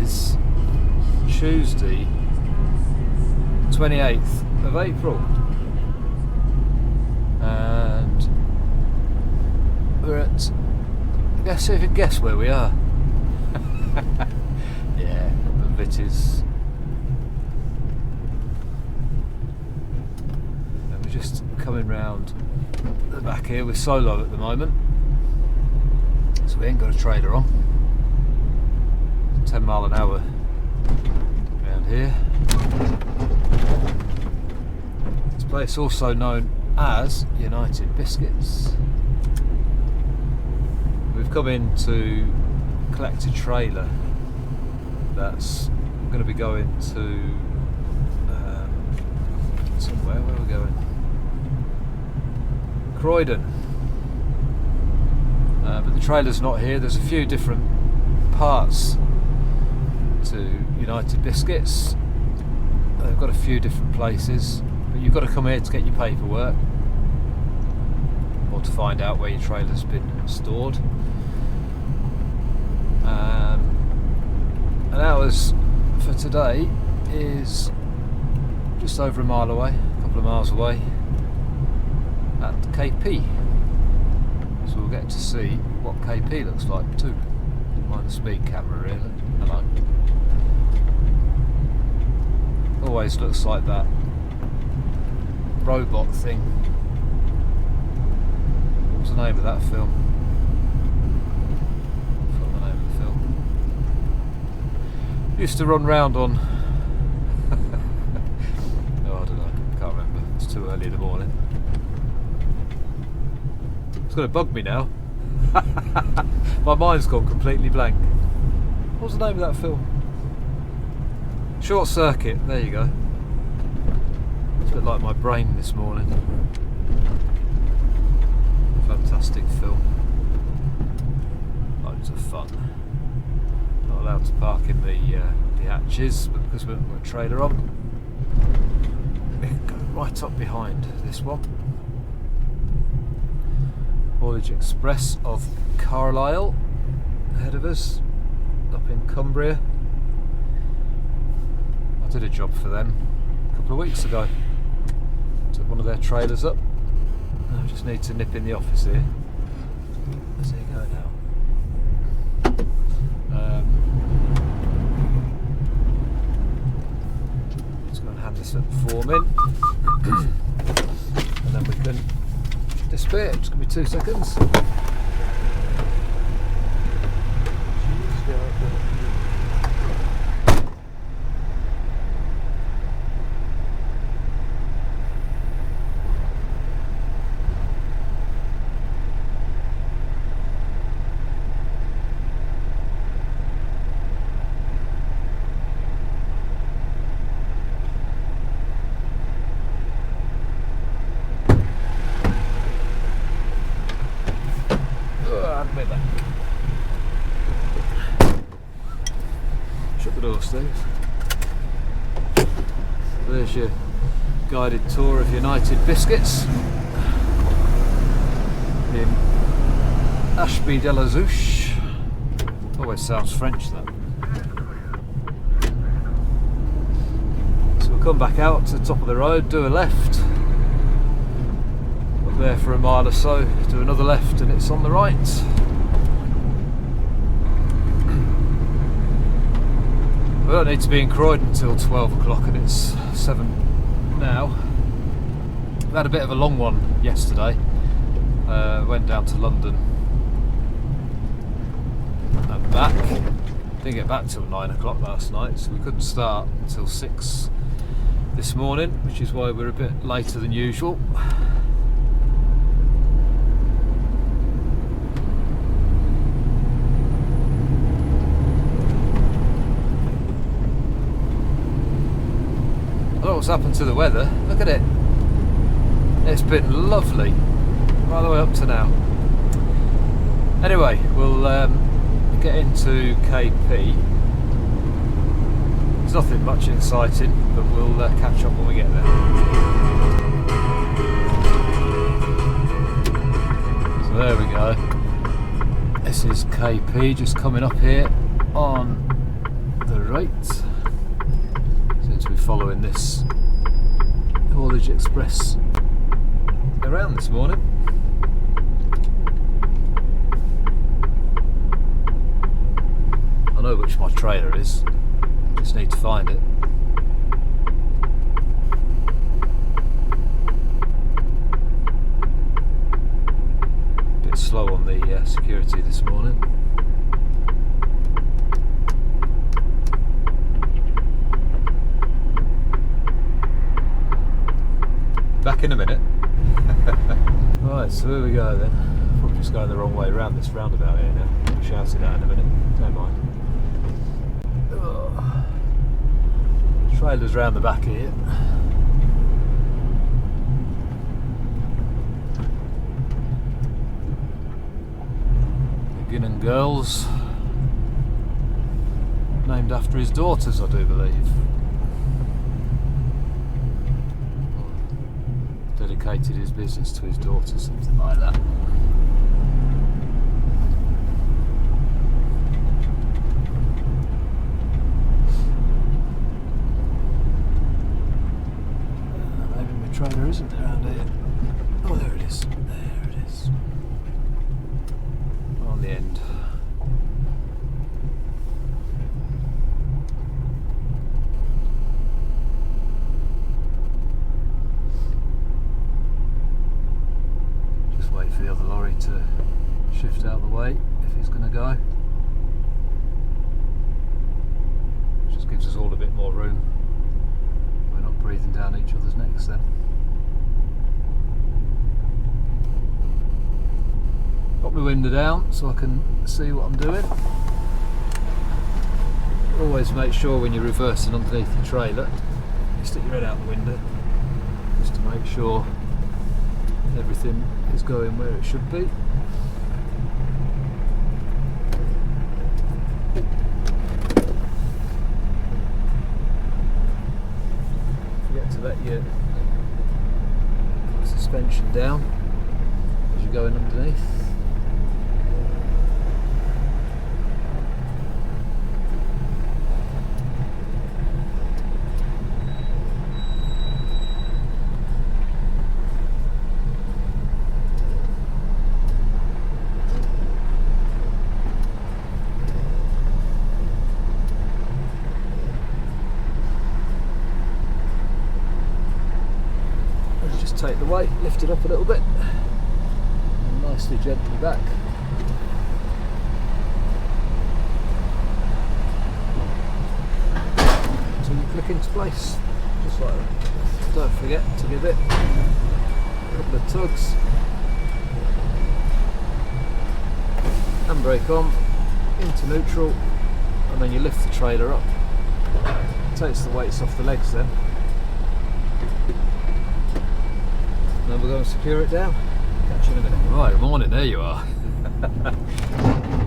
is Tuesday, 28th of April, and we're at, guess if you can guess where we are. Yeah, the bit is, and we're just coming round the back here. We're solo at the moment, so we ain't got a trailer on. 10 mile an hour around here. This place also known as United Biscuits. We've come in to collect a trailer that's going to be going to somewhere. Where are we going? Croydon. But the trailer's not here. There's a few different parts to United Biscuits. They've got a few different places, but you've got to come here to get your paperwork or to find out where your trailer's been stored. And ours for today is just over a mile away, a couple of miles away, at KP. So we'll get to see what KP looks like too. Mind the speed camera really. Hello. Always looks like that robot thing. What's the name of that film? I forgot the name of the film. Used to run round on oh, I don't know, can't remember. It's too early in the morning. It's going to bug me now. My mind's gone completely blank. What's the name of that film? Short Circuit, there you go. It's a bit like my brain this morning. Fantastic film. Loads of fun. Not allowed to park in the hatches, but because we haven't got a trailer on, we can go right up behind this one. Haulage Express of Carlisle ahead of us, up in Cumbria. I did a job for them a couple of weeks ago. Took one of their trailers up. I just need to nip in the office here. Where's he going now? Let's go and hand this form in, and then we can disappear. Just give me 2 seconds. Shut the door, Steve. There's your guided tour of United Biscuits in Ashby de la Zouche. Always sounds French, that. So we'll come back out to the top of the road, do a left. Up there for a mile or so, do another left, and it's on the right. We don't need to be in Croydon until 12 o'clock, and it's 7 now. We had a bit of a long one yesterday. Went down to London and back. Didn't get back till 9 o'clock last night, so we couldn't start until 6 this morning, which is why we're a bit later than usual. I don't know what's happened to the weather. Look at it. It's been lovely right the way up to now. Anyway, we'll get into KP. There's nothing much exciting, but we'll catch up when we get there. So there we go. This is KP, just coming up here on the straight. Seems to be following this haulage express around this morning. I know which my trailer is, just need to find it. Bit slow on the security this morning. Back in a minute. Right, so here we go then. Probably just going the wrong way around this roundabout here now. I'll be shouted at in a minute. Don't mind. Trailer's round the back here. Beginning girls. Named after his daughters, I do believe. Dedicated his business to his daughters, something like that. Maybe my trailer isn't around here. Oh, there it is. There it is. On the end. Wait for the other lorry to shift out of the way if he's going to go. Just gives us all a bit more room. We're not breathing down each other's necks then. Got my window down so I can see what I'm doing. Always make sure when you're reversing underneath your trailer, you stick your head out the window just to make sure everything is going where it should be. Forget to let your suspension down as you're going underneath. Take the weight, lift it up a little bit, and nicely gently back. Until you click into place, just like that. Don't forget to give it a couple of tugs. Handbrake on, into neutral, and then you lift the trailer up. Takes the weights off the legs then. Then we'll go and secure it down. Catch you in a minute. Right, morning, there you are.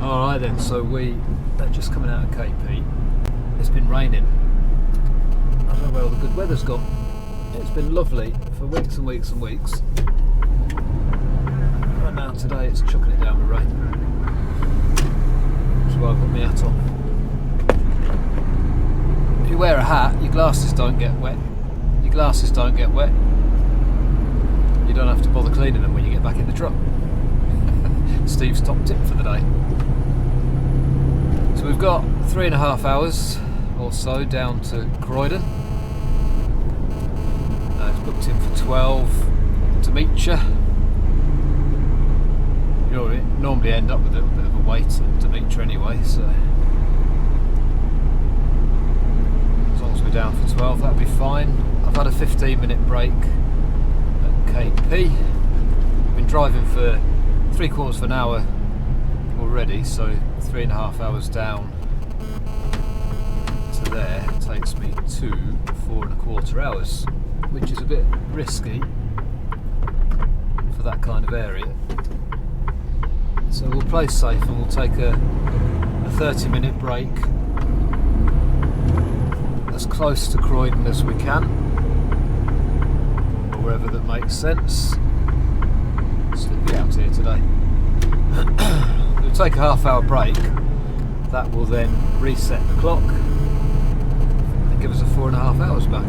Alright then, so they're just coming out of KP. It's been raining. I don't know where all the good weather's gone. It's been lovely for weeks and weeks and weeks. Right now today it's chucking it down with rain. Which is why I've got my hat on. If you wear a hat, your glasses don't get wet. Your glasses don't get wet. You don't have to bother cleaning them when you get back in the truck. Steve's top tip for the day. So we've got 3.5 hours or so down to Croydon. It's booked in for 12 to meet you. You normally end up with a bit of a wait at Demetra anyway, so as long as we're down for 12, that'll be fine. I've had a 15-minute break KP. Been driving for 3/4 of an hour already, so 3.5 hours down to there takes me to 4.25 hours, which is a bit risky for that kind of area. So we'll play safe and we'll take a 30-minute break as close to Croydon as we can, wherever that makes sense. Slippy out here today. We'll take a half-hour break. That will then reset the clock, give us a 4.5 hours back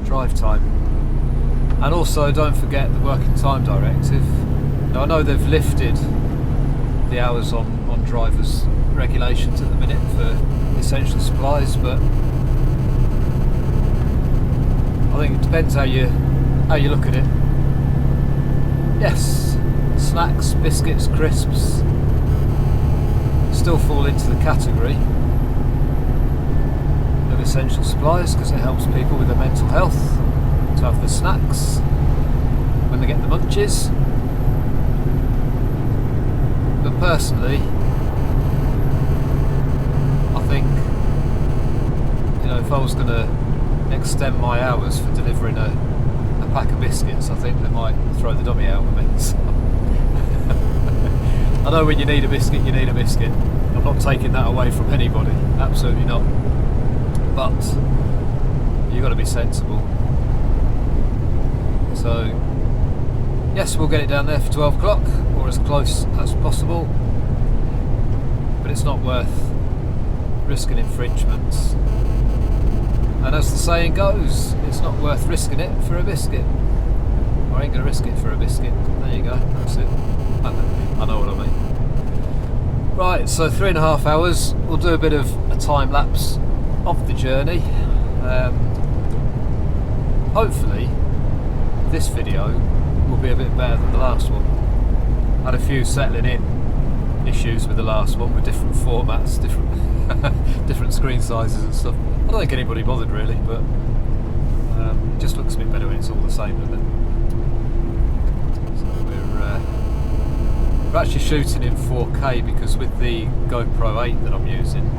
drive time. And also don't forget the working time directive. Now I know they've lifted the hours on drivers regulations at the minute for essential supplies, but I think it depends how you look at it. Yes, snacks, biscuits, crisps still fall into the category of essential supplies because it helps people with their mental health to have the snacks when they get the munchies. But personally, I think, you know, if I was going to extend my hours for delivering a pack of biscuits, I think they might throw the dummy out with me. So I know when you need a biscuit, you need a biscuit. I'm not taking that away from anybody, absolutely not. But you've got to be sensible. So yes, we'll get it down there for 12 o'clock, or as close as possible. But it's not worth risking infringements. And as the saying goes, it's not worth risking it for a biscuit. I ain't going to risk it for a biscuit. There you go, that's it. I know what I mean. Right, so 3.5 hours. We'll do a bit of a time lapse of the journey. Hopefully this video will be a bit better than the last one. I had a few settling in issues with the last one, with different formats, different screen sizes and stuff. I don't think anybody bothered really, but it just looks a bit better when it's all the same, doesn't it? So we're actually shooting in 4K because with the GoPro 8 that I'm using,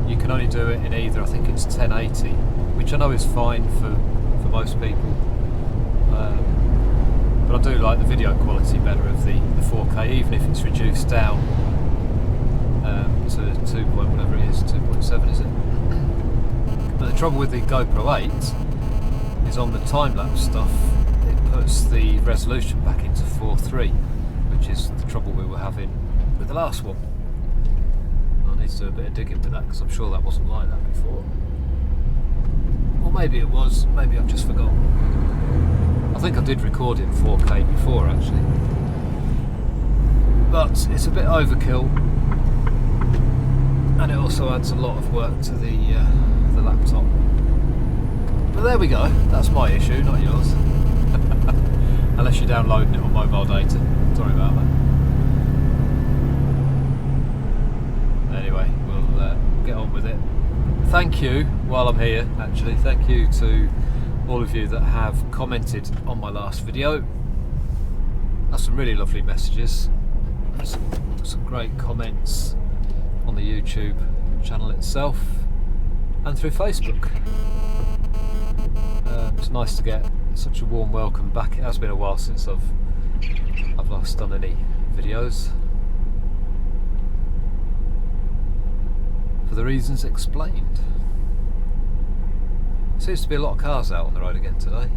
you can only do it in either, I think it's 1080, which I know is fine for most people. But I do like the video quality better of the 4K, even if it's reduced down to 2 point whatever it is, 2.7 is it? But the trouble with the GoPro 8 is on the time-lapse stuff, it puts the resolution back into 4:3, which is the trouble we were having with the last one. I need to do a bit of digging with that because I'm sure that wasn't like that before. Or maybe it was, maybe I've just forgotten. I think I did record it in 4K before actually. But it's a bit overkill, and it also adds a lot of work to the laptop. But there we go, that's my issue, not yours. Unless you're downloading it on mobile data. Sorry about that. Anyway, we'll get on with it. Thank you, while I'm here actually, thank you to all of you that have commented on my last video. That's some really lovely messages. Some great comments on the YouTube channel itself and through Facebook. It's nice to get such a warm welcome back. It has been a while since I've last done any videos, for the reasons explained. Seems to be a lot of cars out on the road again today.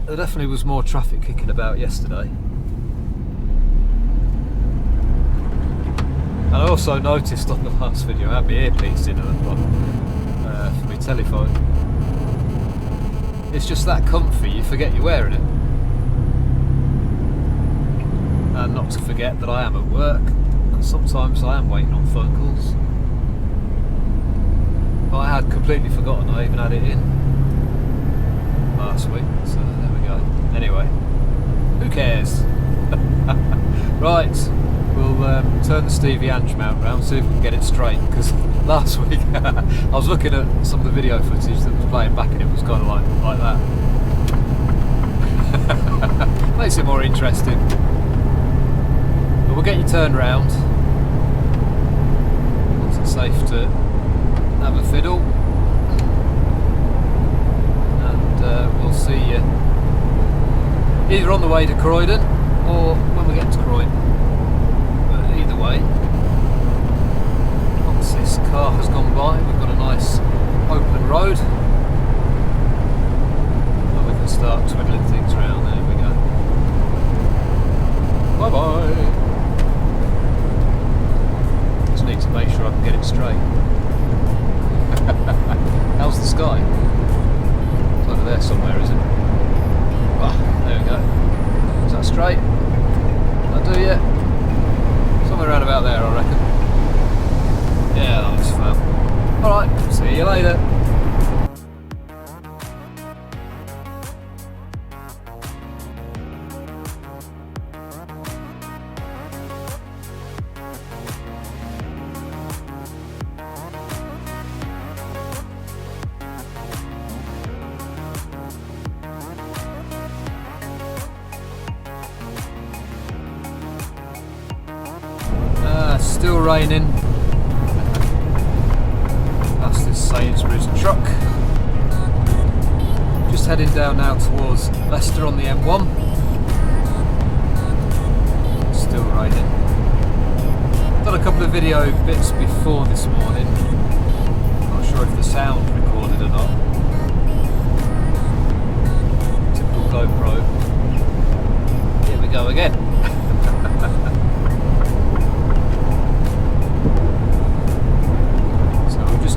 There definitely was more traffic kicking about yesterday. And I also noticed on the last video I had my earpiece in for my telephone. It's just that comfy, you forget you're wearing it. And not to forget that I am at work, and sometimes I am waiting on phone calls. But I had completely forgotten I even had it in last week, so there we go. Anyway, who cares? Right, we'll turn the Scandinavianz mount round, see if we can get it straight, because last week I was looking at some of the video footage that was playing back and it was kind of like that. Makes it more interesting. But we'll get you turned round once it's safe to have a fiddle, and we'll see you either on the way to Croydon or when we get to Croydon. But either way, once this car has gone by, we've got a nice open road and we can start twiddling things around. There we go. Bye bye. Just need to make sure I can get it straight. towards the sky. It's over there somewhere, isn't it? Ah, there we go. Is that straight? That'll do yet? Somewhere around about there, I reckon. Yeah, that looks fab. Alright, see you later. Still raining. Past this Sainsbury's truck. Just heading down now towards Leicester on the M1. Still raining. Done a couple of video bits before this morning. Not sure if the sound recorded or not. Typical GoPro. Here we go again.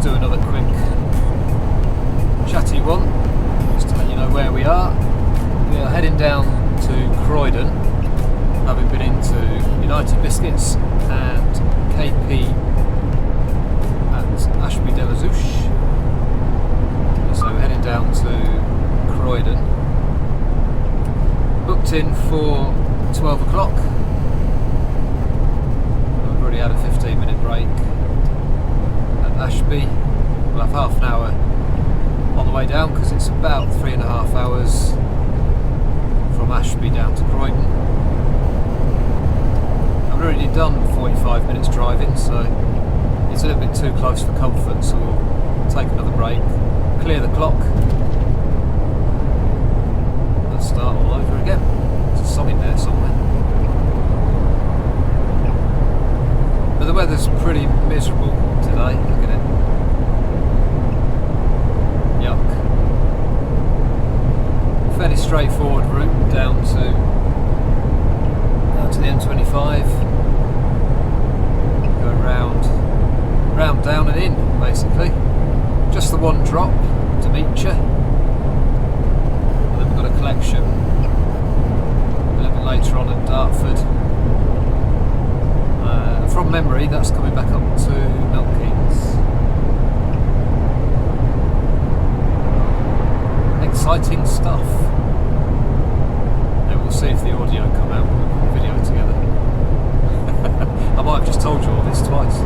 Do another quick chatty one just to let you know where we are. We are heading down to Croydon, having been into United Biscuits and KP at Ashby de la Zouche. So we're heading down to Croydon, booked in for 12 o'clock. I've already had a 15-minute break. Ashby. We'll have half an hour on the way down because it's about 3.5 hours from Ashby down to Croydon. I've already done 45 minutes driving, so it's a little bit too close for comfort, so we'll take another break, clear the clock, and start all over again. There's a song in there somewhere. But the weather's pretty miserable today, look at it. Yuck. Fairly straightforward route down to the M25. Go round, down and in, basically. Just the one drop to meet you. And then we've got a collection a little bit later on at Dartford. From memory, that's coming back up to Milton Keynes. Exciting stuff. And we'll see if the audio come out when we put the video together. I might have just told you all this twice.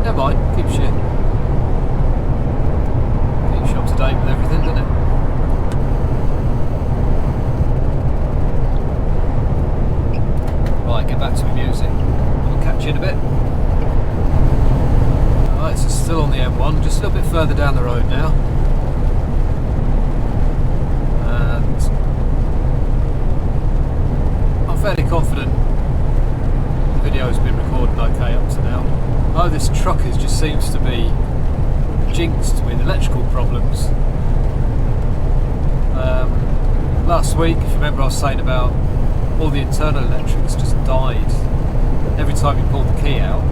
Never mind, keeps you up to date with everything, doesn't it? Right, get back to the music. Catch you in a bit. Alright, so still on the M1, just a little bit further down the road now. And I'm fairly confident the video's been recording okay up to now. Oh, this truck just seems to be jinxed with electrical problems. Last week, if you remember, I was saying about all the internal electrics just died. Every time you pulled the key out,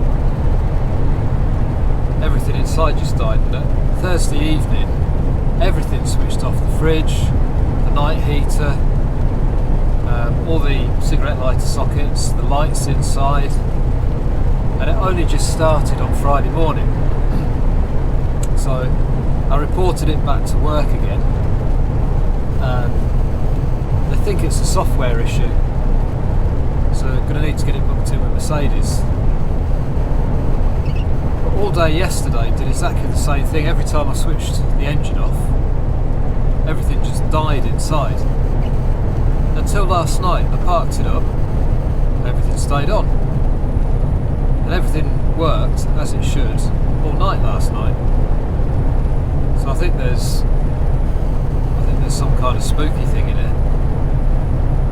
everything inside just died. But Thursday evening, everything switched off. The fridge, the night heater, all the cigarette lighter sockets, the lights inside. And it only just started on Friday morning. So I reported it back to work again. They think it's a software issue. So going to need to get it booked in with Mercedes. But all day yesterday did exactly the same thing. Every time I switched the engine off, everything just died inside. Until last night, I parked it up, everything stayed on. And everything worked as it should all night last night. So I think there's some kind of spooky thing in it.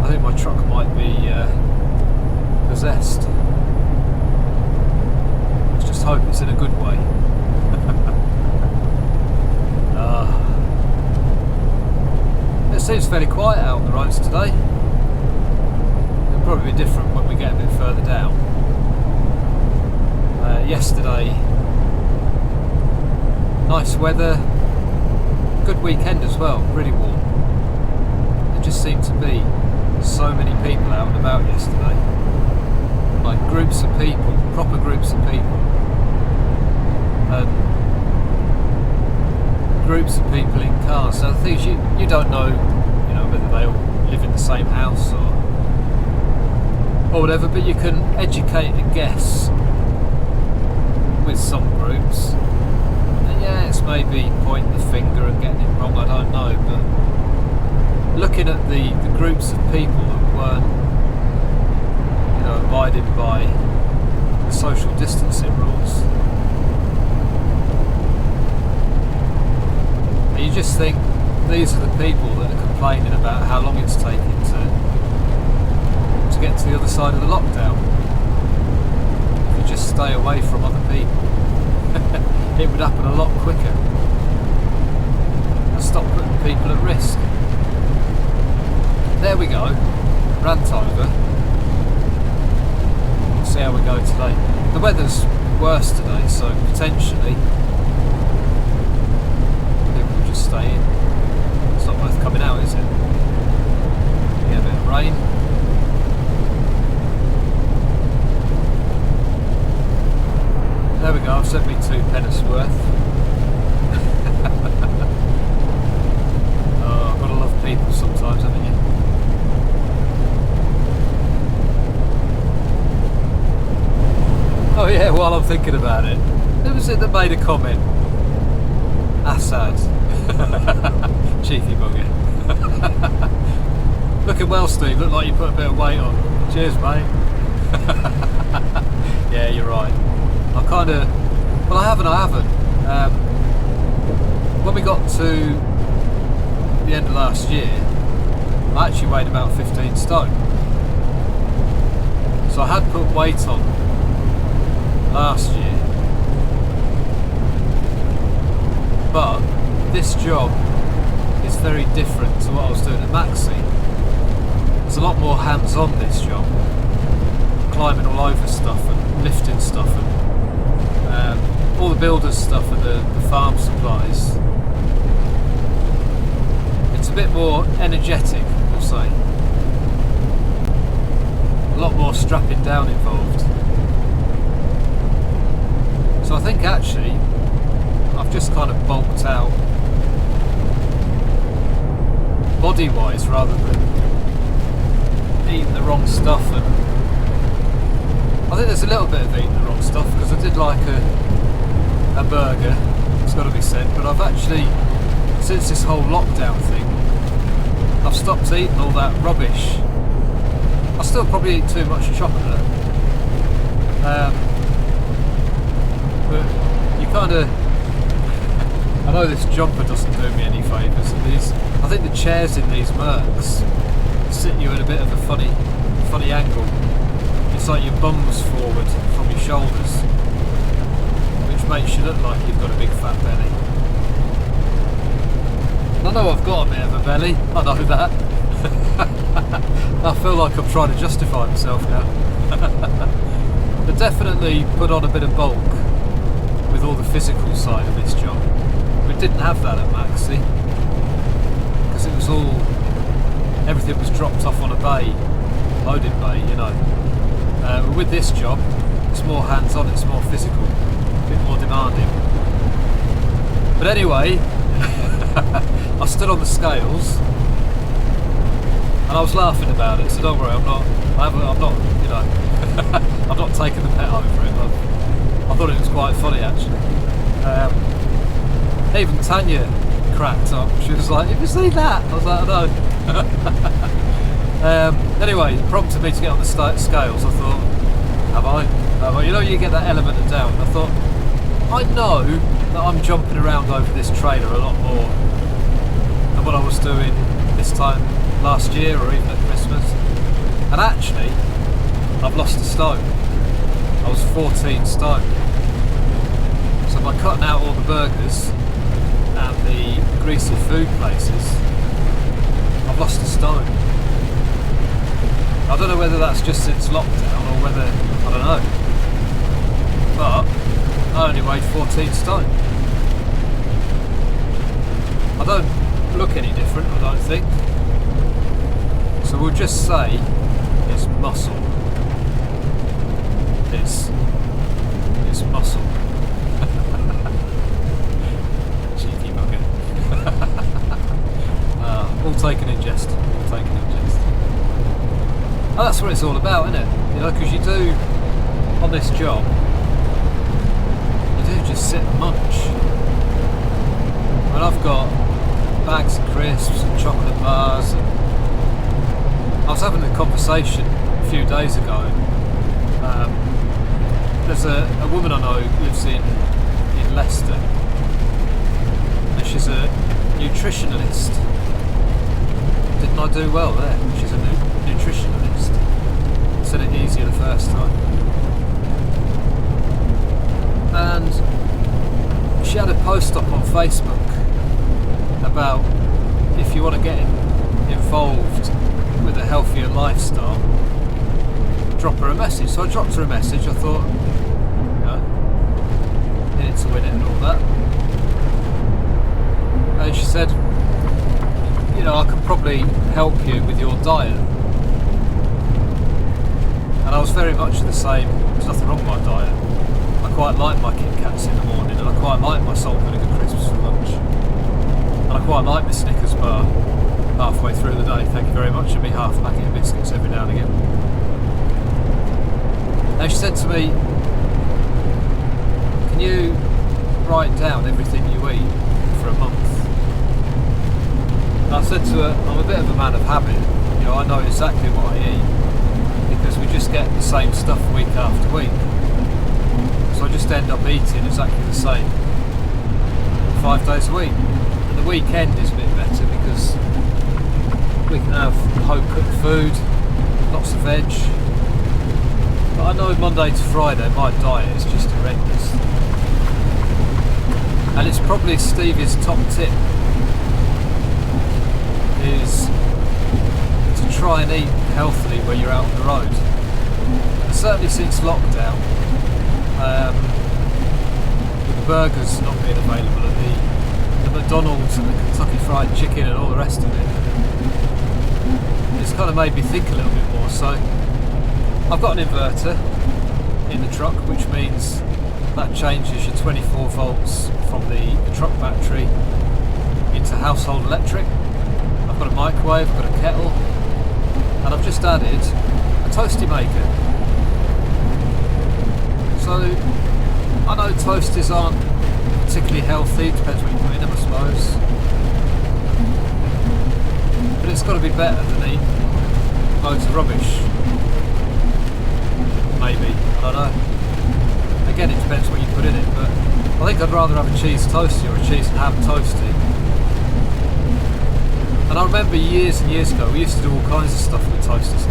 I think my truck might be possessed. Let's just hope it's in a good way. It seems fairly quiet out on the roads today. It'll probably be different when we get a bit further down. Nice weather, good weekend as well, really warm. There just seemed to be so many people out and about yesterday. Like groups of people, proper groups of people. And groups of people in cars. So the thing is, you don't know, you know, whether they all live in the same house or whatever, but you can educate and guess with some groups. And yeah, it's maybe pointing the finger and getting it wrong, I don't know, but looking at the groups of people that weren't, you know, abiding by the social distancing rules, and you just think these are the people that are complaining about how long it's taking to get to the other side of the lockdown. If you just stay away from other people, it would happen a lot quicker and stop putting people at risk. There we go, rant over. We'll see how we go today. The weather's worse today, so potentially people will just stay in. It's not worth coming out, is it? Get a bit of rain. There we go, I've sent me 2 pence worth. Oh, I've got to love people sometimes, haven't you? Oh yeah, while I'm thinking about it, who was it that made a comment? Assad. Cheeky bugger. Looking well, Steve, look like you put a bit of weight on. Cheers, mate. Yeah, you're right. I kind of, well, I haven't. When we got to the end of last year, I actually weighed about 15 stone. So I had put weight on last year, but this job is very different to what I was doing at Maxi. There's a lot more hands-on this job, climbing all over stuff and lifting stuff and all the builders stuff and the farm supplies. It's a bit more energetic, we'll say. A lot more strapping down involved. So I think actually I've just kind of bulked out body-wise rather than eating the wrong stuff. And I think there's a little bit of eating the wrong stuff because I did like a burger, it's got to be said, but I've actually, since this whole lockdown thing, I've stopped eating all that rubbish. I still probably eat too much chocolate, but you kind of, I know this jumper doesn't do me any favours, and I think the chairs in these Mercs sit you at a bit of a funny angle. It's like your bum's forward from your shoulders, which makes you look like you've got a big fat belly. I know I've got a bit of a belly, I know that. I feel like I'm trying to justify myself now. But definitely put on a bit of bulk with all the physical side of this job. We didn't have that at Maxi, because it was all, everything was dropped off on a bay, loading bay, you know. But with this job, it's more hands-on, it's more physical, a bit more demanding. But anyway, I stood on the scales and I was laughing about it, so don't worry, I'm not, you know, I'm not taking the pet over it. I thought it was quite funny actually. Even Tanya cracked up. She was like, "Have you seen that?" I was like, "I know." Anyway, it prompted me to get on the scales. I thought, have I? You know, you get that element of doubt. I thought, I know that I'm jumping around over this trailer a lot more than what I was doing this time last year or even at Christmas. And actually, I've lost a stone. I was 14 stone. So by cutting out all the burgers and the greasy food places, I've lost a stone. I don't know whether that's just since lockdown or whether, I don't know. But I only weighed 14 stone. I don't look any different, I don't think. So we'll just say it's muscle. It's muscle. Cheeky bugger. All taken in jest. All taken in jest. Oh, that's what it's all about, isn't it? You know, because you do, on this job, you do just sit and munch. And I've got bags of crisps and chocolate bars. And I was having a conversation a few days ago. There's a woman I know who lives in Leicester, and she's a nutritionalist. Didn't I do well there? She's a nutritionalist. Said it easier the first time. And she had a post up on Facebook about if you want to get involved with a healthier lifestyle, drop her a message. So I dropped her a message. I thought, you know, in it to win it and all that. And she said, you know, I could probably help you with your diet. And I was very much the same. There's nothing wrong with my diet. I quite like my Kit Kats in the morning, and I quite like my salt and vinegar crisps for lunch. And I quite like my Snickers bar halfway through the day. Thank you very much. And me half a packet of biscuits every now and again. And she said to me, can you write down everything you eat for a month? And I said to her, I'm a bit of a man of habit. You know, I know exactly what I eat because we just get the same stuff week after week. So I just end up eating exactly the same 5 days a week. And the weekend is a bit better because we can have home cooked food, lots of veg. But I know Monday to Friday my diet is just horrendous. And it's probably Stevie's top tip is to try and eat healthily when you're out on the road. And certainly since lockdown, with the burgers not being available at the McDonald's and the Kentucky Fried Chicken and all the rest of it, it's kind of made me think a little bit more. So I've got an inverter in the truck, which means that changes your 24 volts from the truck battery into household electric. I've got a microwave, I've got a kettle, and I've just added a toasty maker. So I know toasties aren't particularly healthy, depends what you put in them I suppose. But it's got to be better than eating loads of rubbish. Maybe, I don't know. Again, it depends what you put in it, but I think I'd rather have a cheese toastie or a cheese and ham toastie. And I remember years and years ago, we used to do all kinds of stuff with toasters.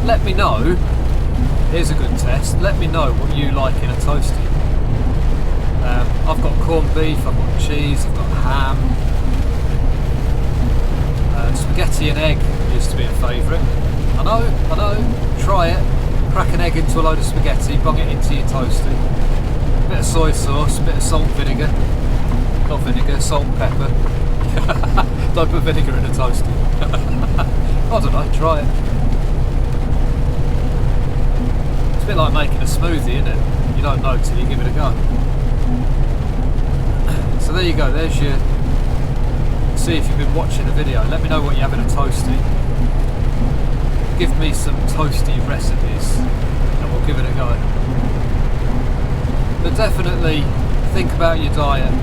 Let me know, here's a good test, let me know what you like in a toastie. I've got corned beef, I've got cheese, I've got ham. Spaghetti and egg used to be a favourite. I know, try it. Crack an egg into a load of spaghetti, bung it into your toastie. Bit of soy sauce, bit of salt and vinegar. Not vinegar, salt and pepper. Don't put vinegar in a toastie. I don't know, try it. It's a bit like making a smoothie, isn't it? You don't know till you give it a go. So there you go, there's your... See if you've been watching the video. Let me know what you have in a toastie. Give me some toasty recipes and we'll give it a go. But definitely think about your diet,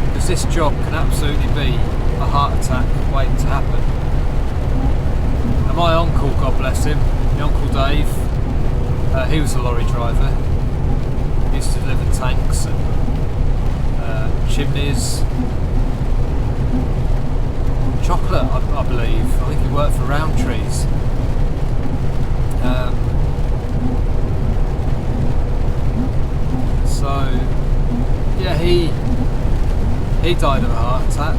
because this job can absolutely be a heart attack waiting to happen. And my uncle, God bless him, my Uncle Dave, he was a lorry driver. He used to deliver tanks and chimneys. Chocolate, I believe. I think he worked for Roundtrees. So yeah, he died of a heart attack.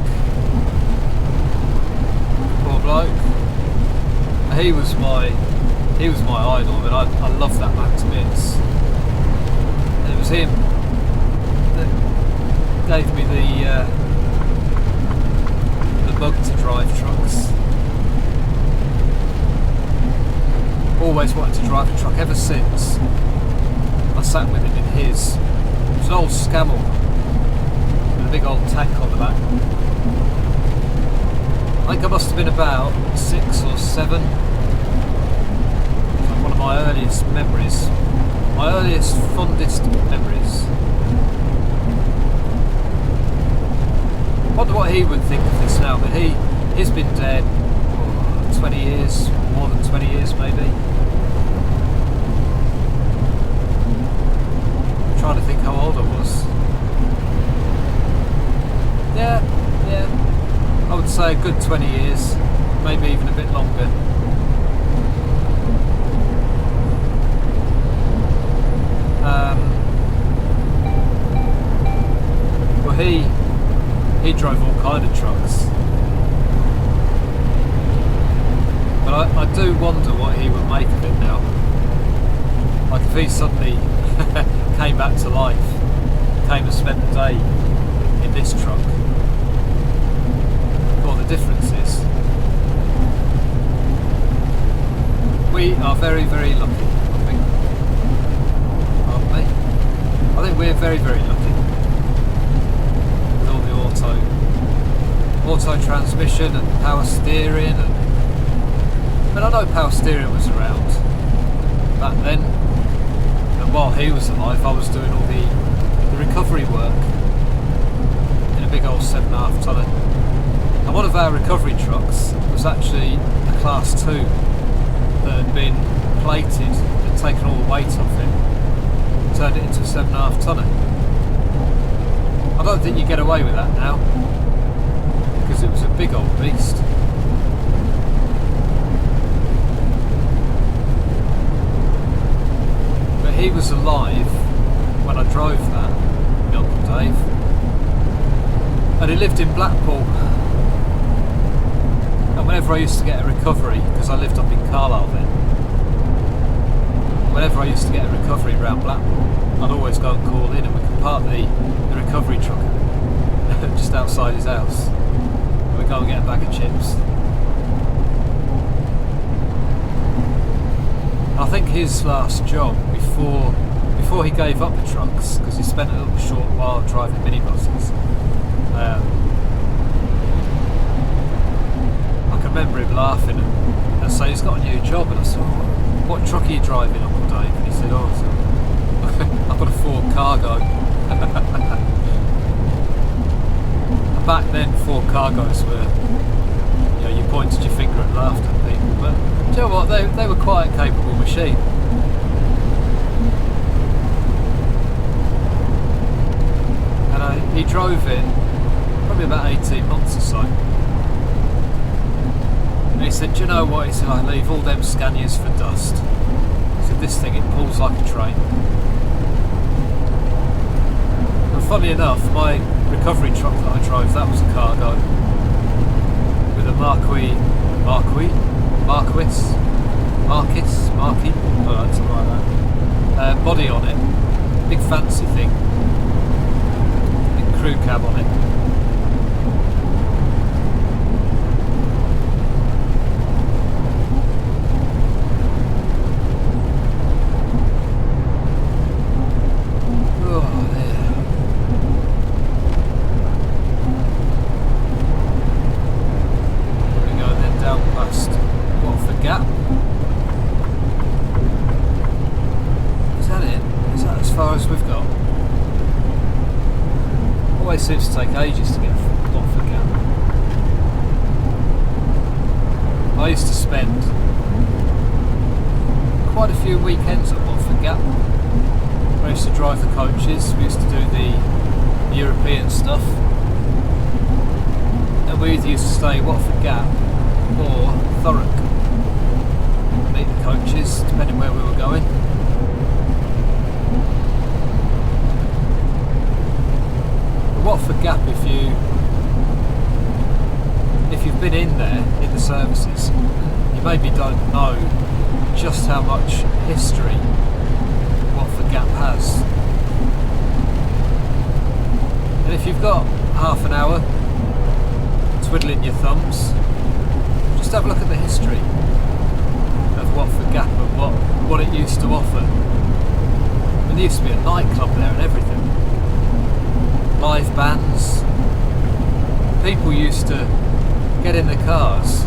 Poor bloke. He was my idol. I mean, I love that man to bits. And it was him that gave me the drive a truck ever since I sat with him in his. It was an old Scamel with a big old tank on the back. I think I must have been about 6 or 7. It's like one of my earliest memories. My earliest, fondest memories. I wonder what he would think of this now, but he's been dead 20 years, more than 20 years maybe. I'm trying to think how old I was. Yeah, I would say a good 20 years, maybe even a bit longer. Well, he drove all kind of trucks. But I do wonder what he would make of it now. Like if he suddenly came back to life, came and spent the day in this truck, what the difference is. We are very, very lucky, I think. Aren't we? I think we're very, very lucky. With all the auto transmission and power steering and I know power steering was around back then, and while he was alive I was doing all the recovery work in a big old 7.5 tonner. And one of our recovery trucks was actually a class 2 that had been plated and taken all the weight off it, turned it into a 7.5 tonner. I don't think you get away with that now because it was a big old beast. He was alive when I drove that, my Uncle Dave, and he lived in Blackpool. And whenever I used to get a recovery, because I lived up in Carlisle then, whenever I used to get a recovery around Blackpool, I'd always go and call in and we could park the recovery truck just outside his house. And we'd go and get a bag of chips. I think his last job before he gave up the trucks, because he spent a little short while driving minibuses, I can remember him laughing and saying he's got a new job, and I said, what truck are you driving, Uncle Dave? And he said, I've got a Ford Cargo. And back then Ford Cargos were, you pointed your finger and laughed at people, but do you know what, they were quite a capable machine. And he drove it probably about 18 months or so. And he said, do you know what, he said, I leave all them Scanias for dust. He said, this thing, it pulls like a train. And funny enough, my recovery truck that I drove, that was a Cargo with a Marquis, something like that. Body on it, big fancy thing, big crew cab on it. Seems to take ages to get Watford Gap. I used to spend quite a few weekends at Watford Gap. I used to drive the coaches, we used to do the European stuff, and we either used to stay at Watford Gap or Thurrock, meet the coaches depending where we were going. Watford Gap, if you've been in there in the services, you maybe don't know just how much history Watford Gap has. And if you've got half an hour twiddling your thumbs, just have a look at the history. of Watford Gap and what it used to offer. I mean, there used to be a nightclub there and everything. Live bands. People used to get in their cars,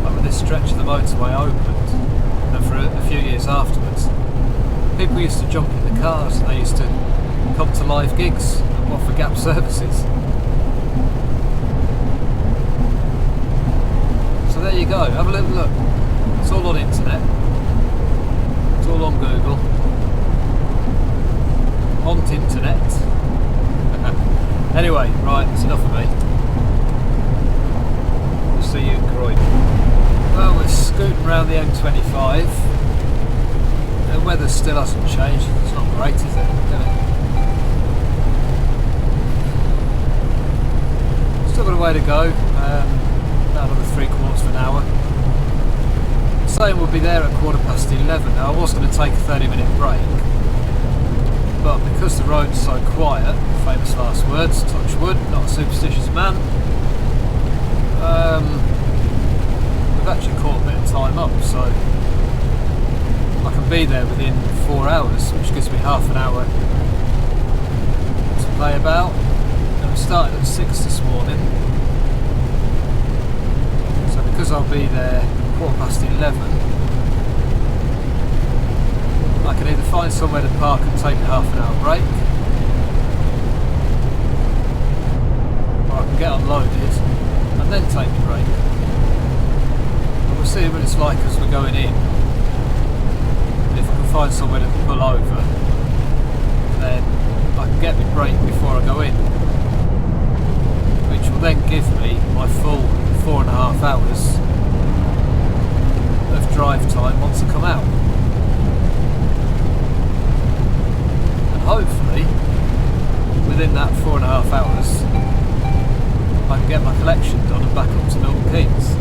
like when this stretch of the motorway opened, and for a few years afterwards, people used to jump in the cars and they used to come to live gigs at Watford Gap services. So there you go, have a little look. It's all on internet, it's all on Google, on internet. Anyway, right, that's enough of me. We'll see you in Croydon. Well, we're scooting around the M25. The weather still hasn't changed. It's not great, is it? Still got a way to go. About another 3/4 of an hour. Saying we'll be there at 11:15. Now, I was going to take a 30-minute break, but because the road's so quiet, famous last words, touch wood, not a superstitious man, we've actually caught a bit of time up, so I can be there within 4 hours, which gives me half an hour to play about. And we started at 6 this morning, so because I'll be there 11:15, I can either find somewhere to park and take a half an hour break, or I can get unloaded and then take a break. But we'll see what it's like as we're going in. If I can find somewhere to pull over, then I can get my break before I go in, which will then give me my full 4.5 hours of drive time once I come out. And hopefully, within that 4.5 hours, I can get my collection done and back up to Milton Keynes.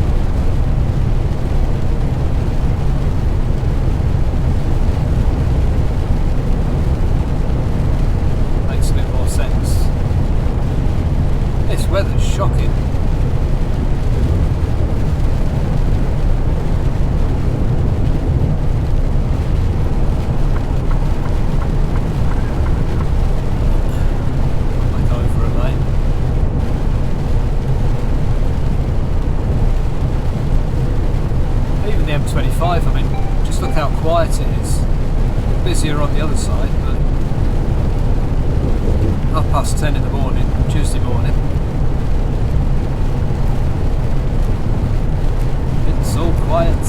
Makes a bit more sense. This weather's shocking. M25, I mean, just look how quiet it is. Busier on the other side, but 10:30 in the morning, Tuesday morning, it's all quiet.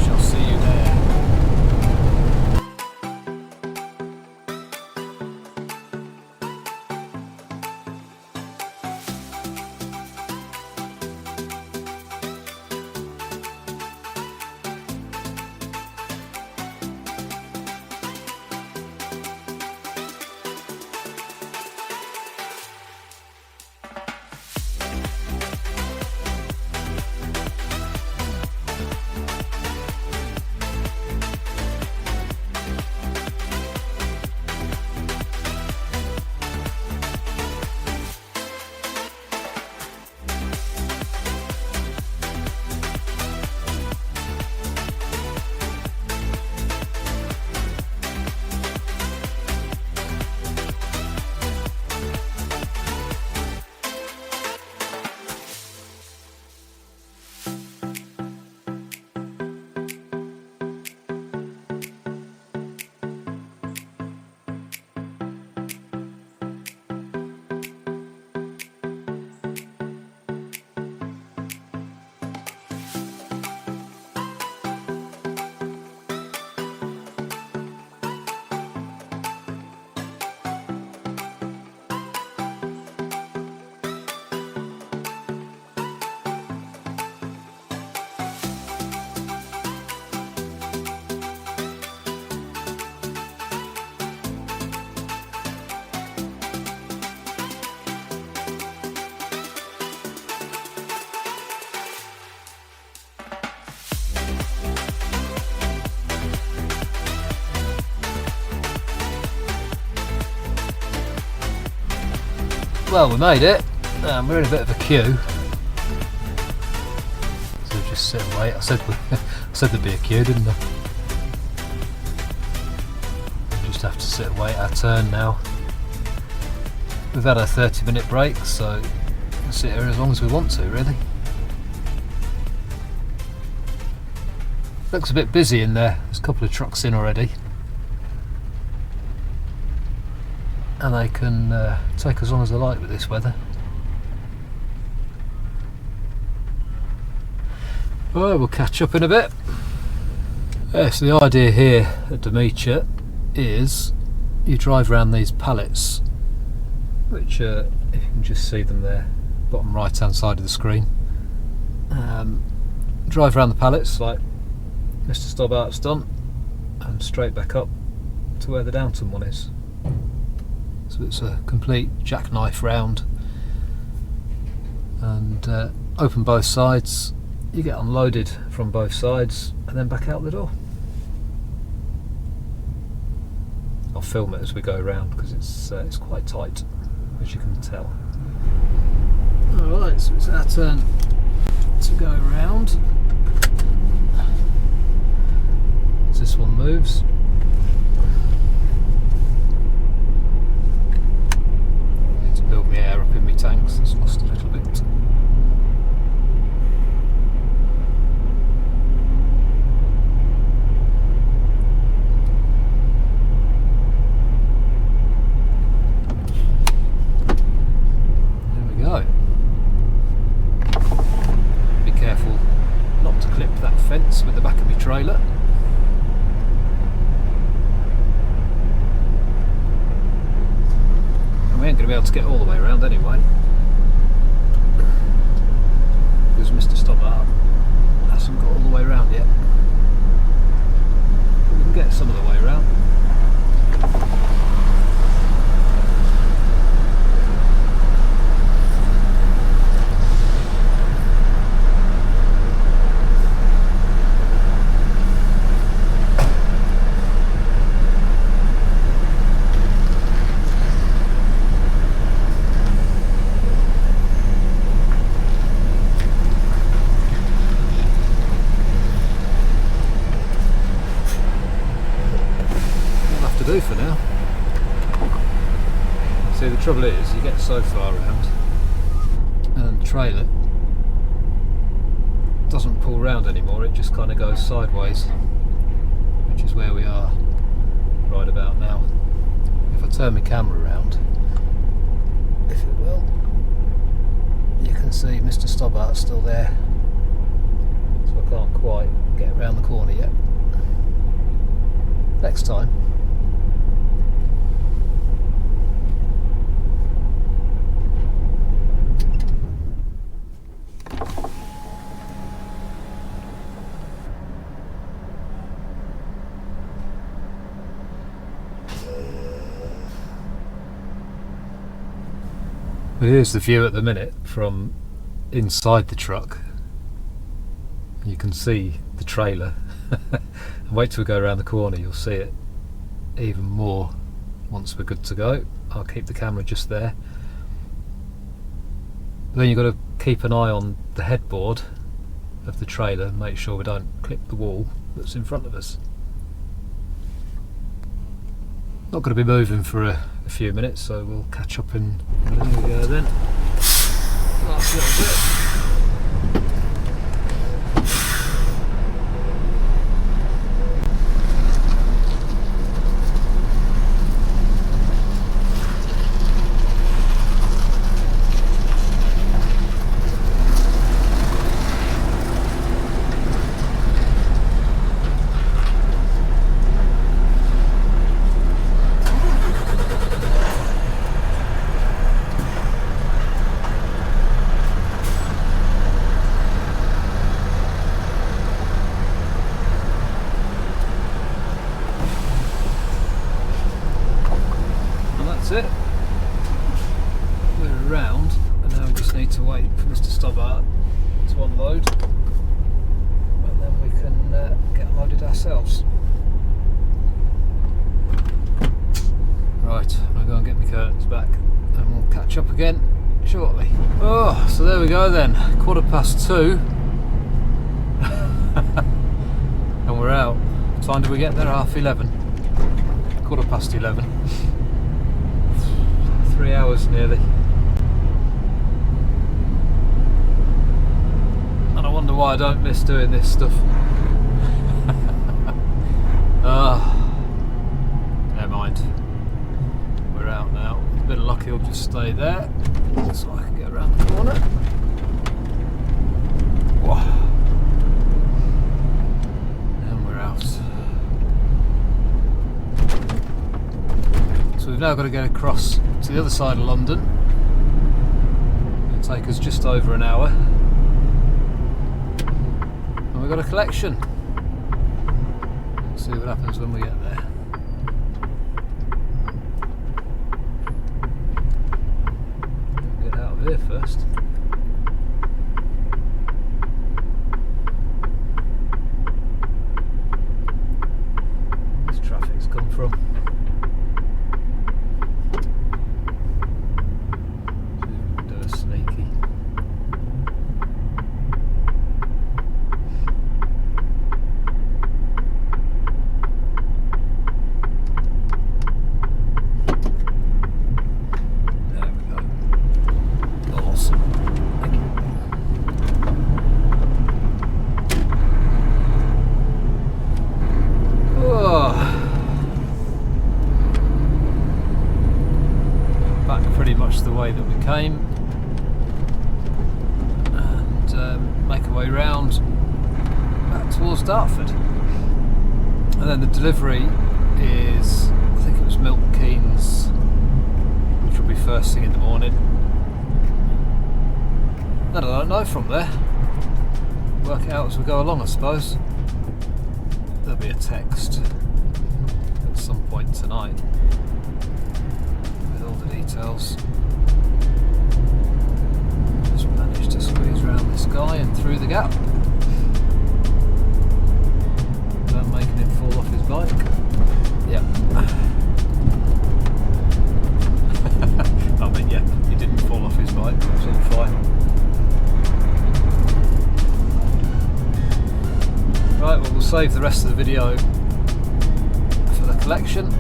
Shall see you there. Well, we made it. We're in a bit of a queue. So we'll just sit and wait. I said there'd be a queue, didn't I? We just have to sit and wait our turn now. We've had a 30-minute break, so we'll sit here as long as we want to, really. Looks a bit busy in there. There's a couple of trucks in already. And they can take as long as they like with this weather. Well, we'll catch up in a bit. So the idea here at Demetia is you drive around these pallets, which if you can just see them there, bottom right hand side of the screen. Drive around the pallets like Mr. Stobbart's done, and straight back up to where the Downton one is. So it's a complete jackknife round, and open both sides. You get unloaded from both sides and then back out the door. I'll film it as we go around because it's quite tight, as you can tell. Alright, so it's our turn to go around. As this one moves. Build my air up in my tanks, it's lost a little bit. There we go. Be careful not to clip that fence with the back of my trailer. We ain't going to be able to get all the way around anyway, because Mr. Stobbart hasn't got all the way around yet. We can get some of the way around. Do for now. See, the trouble is you get so far around and the trailer doesn't pull round anymore, it just kind of goes sideways, which is where we are right about now. If I turn my camera around, if it will, you can see Mr. Stobbart's still there, so I can't quite get around the corner yet. Next time. But here's the view at the minute from inside the truck. You can see the trailer. And wait till we go around the corner, you'll see it even more once we're good to go. I'll keep the camera just there. But then you've got to keep an eye on the headboard of the trailer and make sure we don't clip the wall that's in front of us. Not going to be moving for a few minutes, so we'll catch up in. There we go then. Last little bit. It. We're around, and now we just need to wait for Mr. Stobbart to unload, and then we can get loaded ourselves. Right, I'll go and get my curtains back, and and we'll catch up again shortly. Oh, so there we go then, 2:15 and we're out. What time did we get there? 11:30. 11:15. 3 hours nearly. And I wonder why I don't miss doing this stuff. Never mind. We're out now. A bit of luck, he'll just stay there so I can get around the corner. Whoa. And we're out. So we've now got to get across to the other side of London. It'll take us just over an hour. And we've got a collection. See what happens when we get there. Get out of here first. Where's traffic's come from? Do a sneaky. The way that we came, and make our way round back towards Dartford, and then the delivery is, I think it was Milton Keynes, which will be first thing in the morning. Then I don't know from there, work it out as we go along. I suppose there'll be a text at some point tonight with all the details. Just managed to squeeze around this guy and through the gap without making him fall off his bike. Yeah. I mean, yeah, he didn't fall off his bike, that's all fine. Right, well, we'll save the rest of the video for the collection.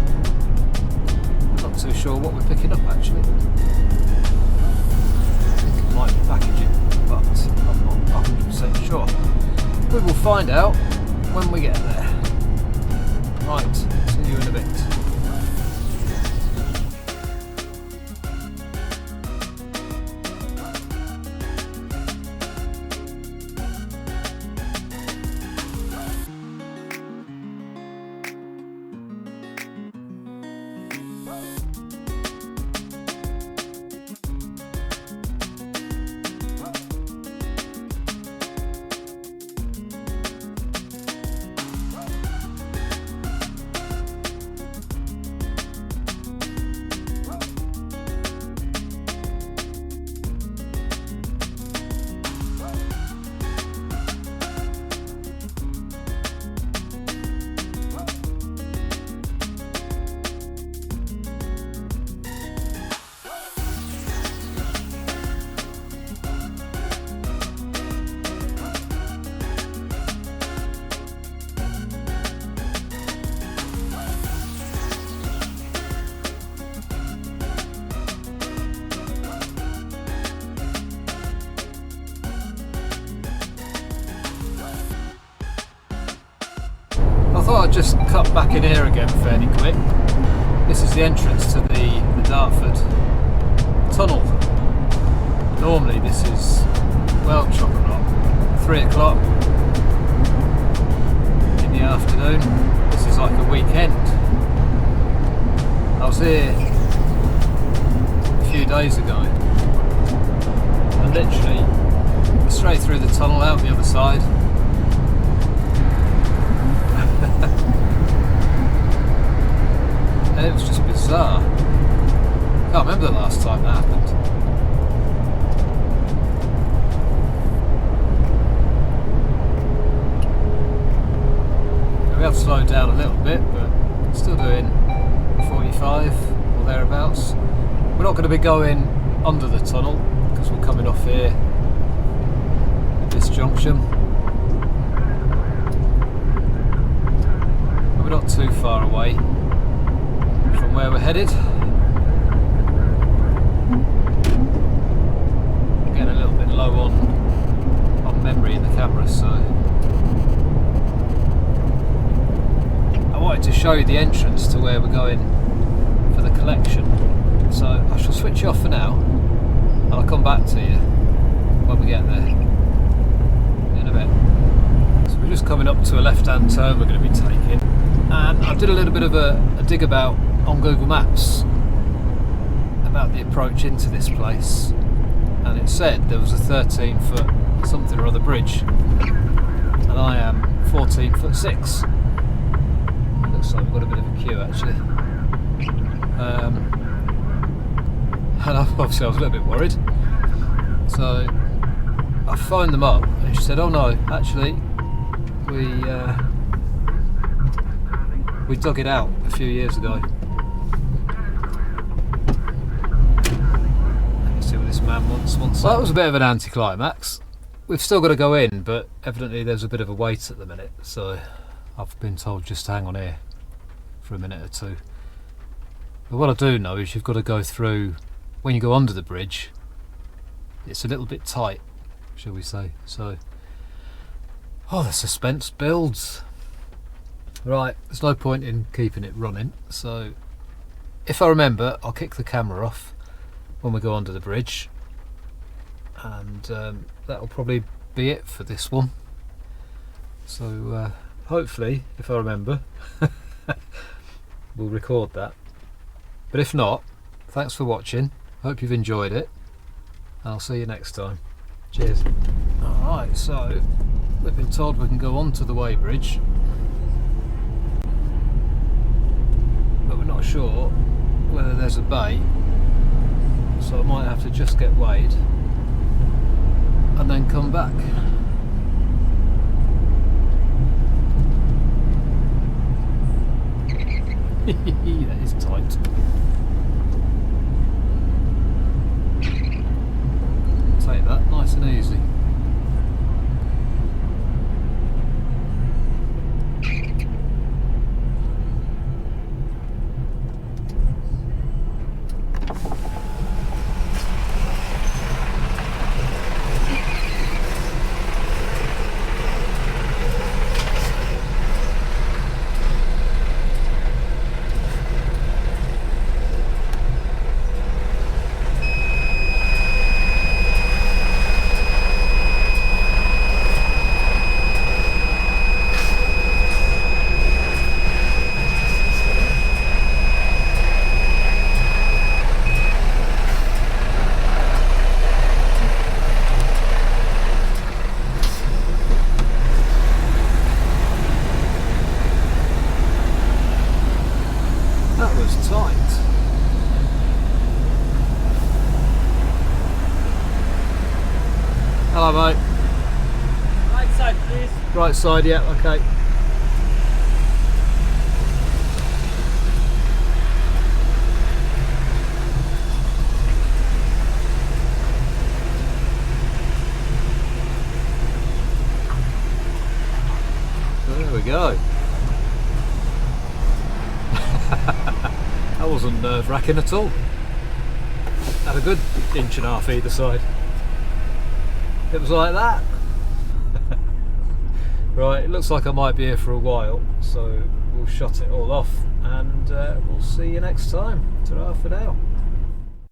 Not too sure what we're picking up actually. Might be packaging, but I'm not 100% sure. We will find out when we get there. Right, see you in a bit. I thought I'd just cut back in here again fairly quick. This is the entrance to the Dartford tunnel. Normally this is, well, chock-a-block, 3 o'clock in the afternoon. This is like a weekend. I was here a few days ago and literally straight through the tunnel out the other side. And it was just bizarre. Can't remember the last time that happened. We have slowed down a little bit, but still doing 45 or thereabouts. we're not going to be going under the tunnel because we're coming off here at this junction. We're not too far away from where we're headed. I'm getting a little bit low on memory in the camera, so I wanted to show you the entrance to where we're going for the collection. So I shall switch you off for now and I'll come back to you when we get there in a bit. So we're just coming up to a left-hand turn we're going to be taking, and I did a little bit of a dig about on Google Maps about the approach into this place, and it said there was a 13-foot something or other bridge, and I am 14'6". It looks like we've got a bit of a queue actually. And obviously I was a little bit worried, so I phoned them up and she said, oh no, actually we dug it out a few years ago. Let's see what this man wants. Well, that was a bit of an anticlimax. We've still got to go in, but evidently there's a bit of a wait at the minute, so I've been told just to hang on here for a minute or two. But what I do know is you've got to go through, when you go under the bridge, it's a little bit tight, shall we say. So, oh, the suspense builds. Right, there's no point in keeping it running, so if I remember, I'll kick the camera off when we go under the bridge, and that'll probably be it for this one. So hopefully, if I remember, we'll record that. But if not, thanks for watching. Hope you've enjoyed it, and I'll see you next time. Cheers. Alright, so we've been told we can go onto the weighbridge, but we're not sure whether there's a bay, so I might have to just get weighed and then come back. That is tight. Take that, nice and easy. Hello mate. Right side please. Right side, yeah, okay. There we go. That wasn't nerve-wracking at all. Had a good inch and a half either side. It was like that. Right, it looks like I might be here for a while, so we'll shut it all off and we'll see you next time. Ta-ra for now.